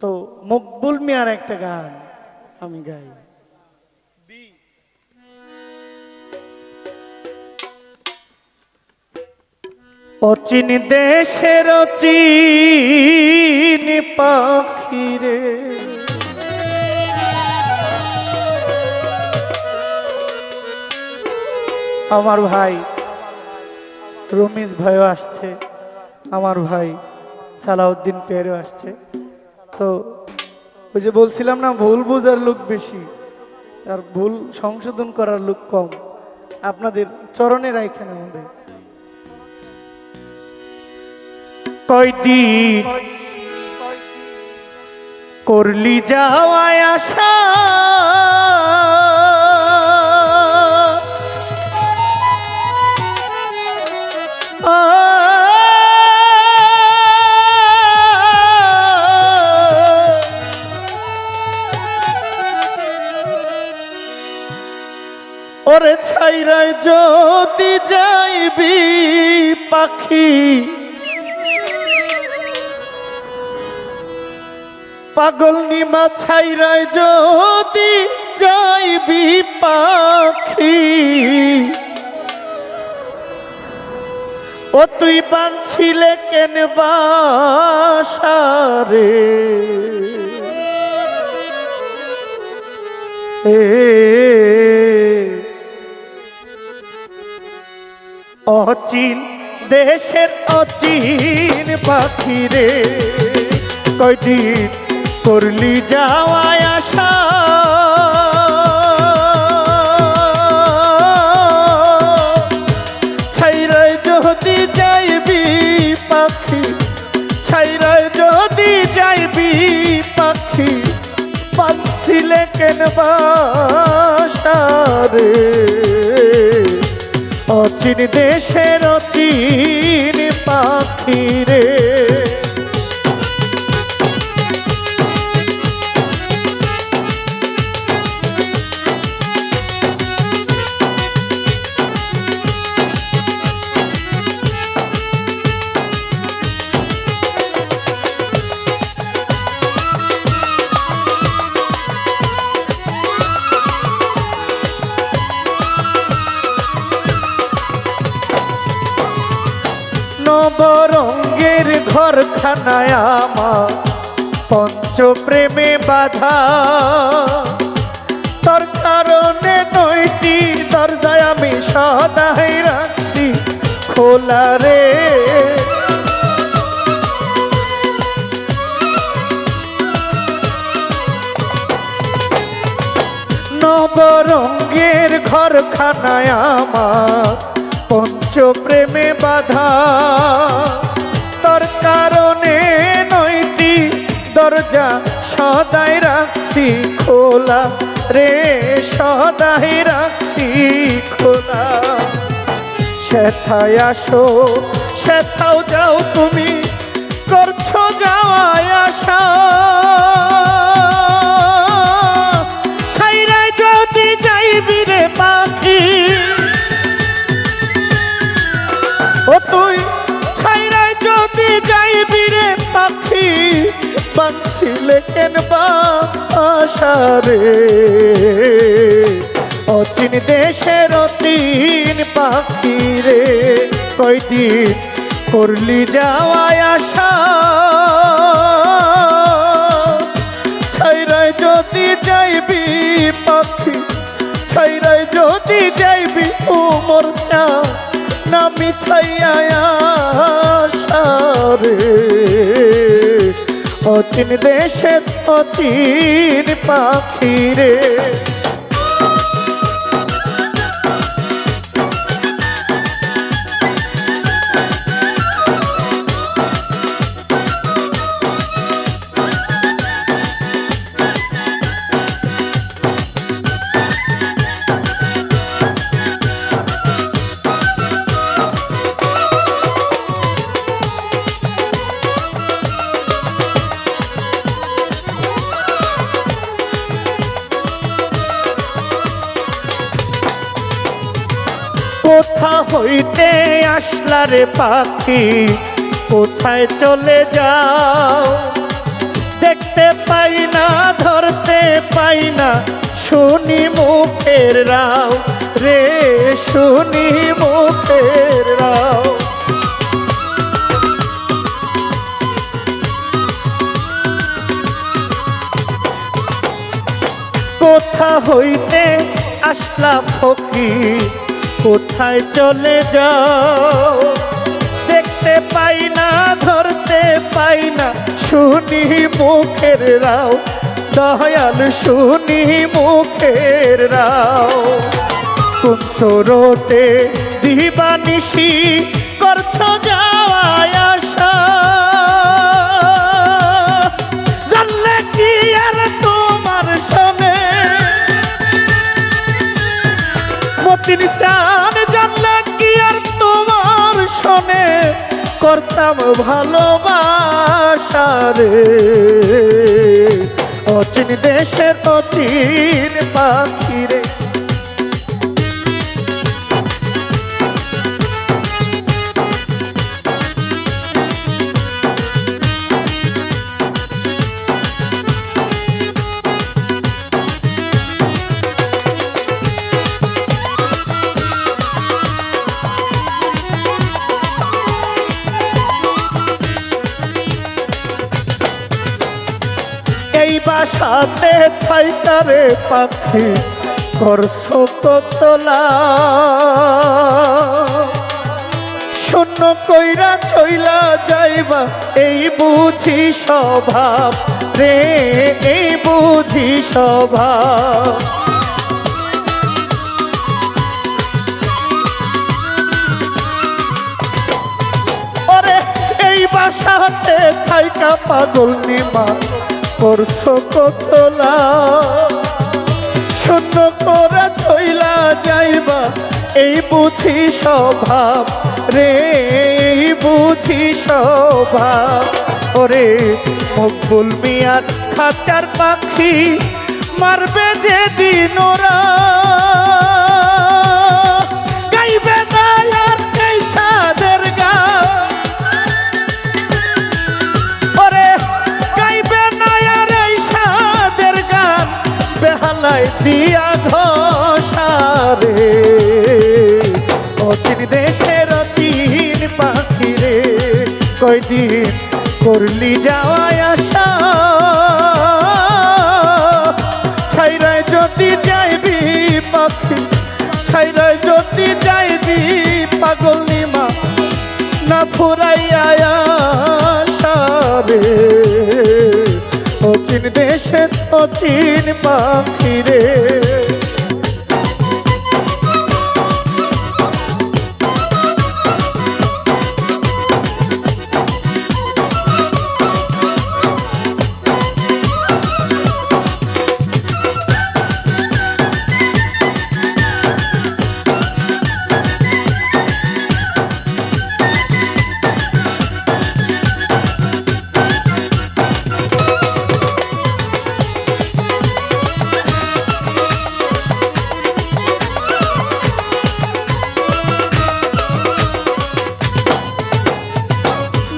তো মকবুল মিয়ার একটা গান আমি গাই। অচিন দেশের অচিন পাখিরে আমার ভাই রমিজ ভাইও আসছে, আমার ভাই সালাউদ্দিন পেয়ারও আসছে। তো ওই যে বলছিলাম না, ভুল বোঝার লোক বেশি আর ভুল সংশোধন করার লোক কম। আপনাদের চরণে রাখেন আমাদের। কয়দিন করলি যাওয়ায় আশা, ওরে ছাইরায় যদি যাইবি পাখি, পাগল নিমা ছাইরায় যদি যাইবি পাখি, ও তুই বাঁধছিলে কেন বাসারে, অচিন দেশের অচিন পাখিরে কয়দিন করলি যাওয়ায় আশা, ছাইরায় যদি যাইবি পাখি, ছাইরায় যদি যাইবি পাখি, বাঁধছিলে কেন বাসারে, অচিন দেশের অচিন পাখিরে। নবরঙ্গের ঘরখানায় আমার পঞ্চ প্রেমে বাধা, তোর কারণে নয়টি দরজায় আমি সদাই রাখছি খোলা রে, নবরঙ্গের ঘরখানায় আমার পঞ্চ প্রেমে বাধা, তোর কারণে নয়টি দরজা সদাই রাখছি খোলা রে, সদাই রাখছি খোলা। সেথায় আসো সেথাও যাও তুমি, করছো যাওয়ায় আশা, ছাইরায় যদি যাইবি রে পাখি, ও তুই ছাইরায় যদি যাইবি রে পাখি, বাঁধছিলে কেন বাসারে, অচিন দেশের অচিন পাখি রে কয়দিন করলি যাওয়ায় আশা, ছাইরায় যদি যাইবি পাখি, ছাইরায় যদি যাইবি ও মোর চা না মিঠাইয়া আশারে, অচিন দেশের অচিন পাখিরে। কোথা হইতে আসলা রে পাখি, কোথায় চলে যাও, দেখতে শুনি মুখের রাও রে, শুনি মুখের রাও। কোথা হইতে আসলা ফকির, কোথায় চলে যাও? দেখতে পাই না, ধরতে পাই না, শুনি মুখের রাও দয়াল, শুনি মুখের রাও। কোন স্রোতে দিবানিশি করছো যাওয়ায় আসা, জানলে কি আর তোমার শোনে মতিন চান, জানলে কি আর তোমার শোনে করতাম ভালোবাসা রে। অচিন দেশের অচিন পাখি রে, এই বাসাতে থাইকারে পাখি করছো কতলা, শূন্য কইরা চইলা যাইবা এই বুঝি স্বভাব রে, এই বুঝি স্বভাব। ওরে এই বাসাতে থাইকা পাগল নিমা করছো কতলা, শূন্য করে চইলা যাইবা এই বুঝি স্বভাব রে, এই বুঝি স্বভাব। ওরে মকবুল মিয়ার খাঁচার পাখি মারবে যে দিন ওরা, গাইবে না আর এই সাদের গান, ওরে গাইবে না আর এই সাদের গান, বেহালায় দিয়া ঘোষারে। অচিন দেশের অচিন পাখি রে, কয়দিন করলি যাওয়ায় আসা, ছাইরায় যদি যাইবি পাখি, ছাইরায় যদি যাইবি পাগল নিমা না ফুরাইয়া আসা রে। অচিন দেশের অচিন পাখি রে,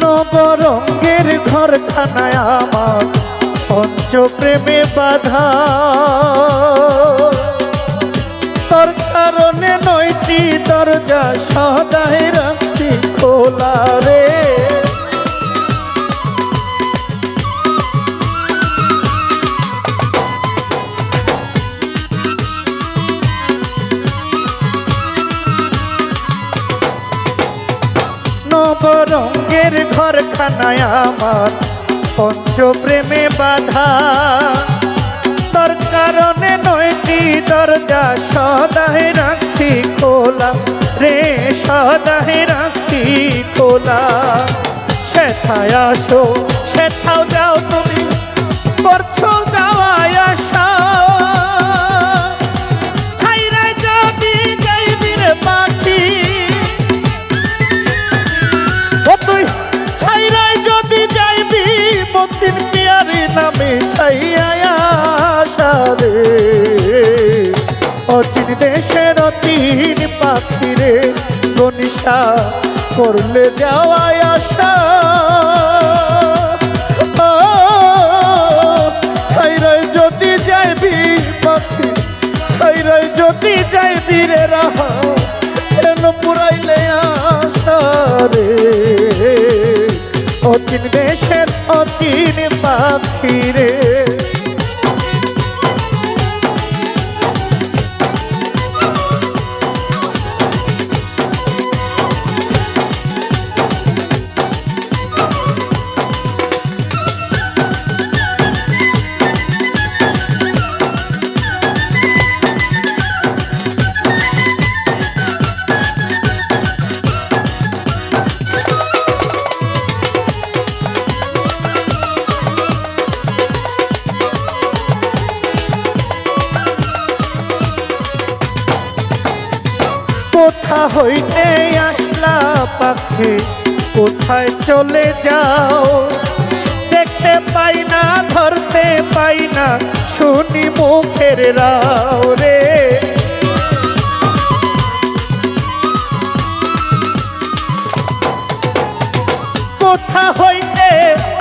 নবরঙ্গের ঘরখানায় আমার পঞ্চপ্রেমে বাধা, তোর কারণে 9টি দরজা সদাই রাখছি খোলা রে। নবরঙ্গের ঘরখানায় আমার পঞ্চপ্রেমে বাধা, তোর কারণে 9টি দরজা সদাই রাখছি খোলা রে, সদাই রাখছি খোলা। সেথায় আসো সেথাও যাও তুমি করছো যাওয়ায় আসা, ছাইরায় যদি যাইবি রে পাখি, তুই ছাইরায় যদি যাইবি মতিন পিয়ারি নামে ছাইয়া আসা রে। অচিন দেশের অচিন পাখি রে, গনিশা করলে যাওয়ায় আসা, ছাইরায় যদি যাইবি পাখি অচিন পাখি রে। কোথা হইতে আসলা পাখি, কোথায় চলে যাও? দেখতে পাই না, ধরতে পাই না, শুনি মুখের রাও রে। কোথা হইতে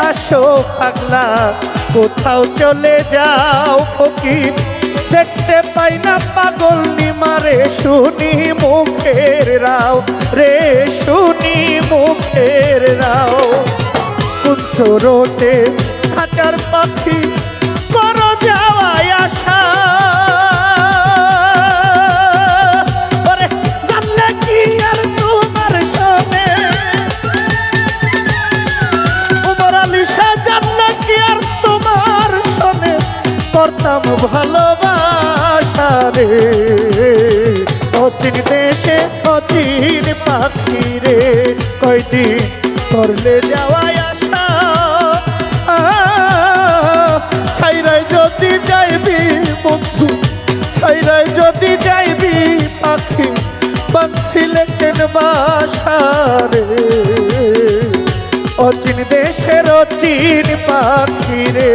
আসো পাগলা, কোথাও চলে যাও ফকির? দেখতে পাই না পাগল নিমারে, শুনি মুখের রাও রে, শুনি মুখের রাও। কোন স্রোতে খাঁচার পাখি করো যাওয়াই আশা, ওরে জানলে কি আর তোমার সনে, উমর আলী শাহ জানলে কি আর তোমার সনে করতাম ভালোবাসা রে। অচিন দেশে অচিন পাখি রে, কয়দিন করলে যাওয়াই আশা। ছাইরাই যদি যাইবি বন্ধু, ছাইরাই যদি যাইবি পাখি, বাঁধছিলে কেন বাসা রে। অচিন দেশের অচিন পাখি রে।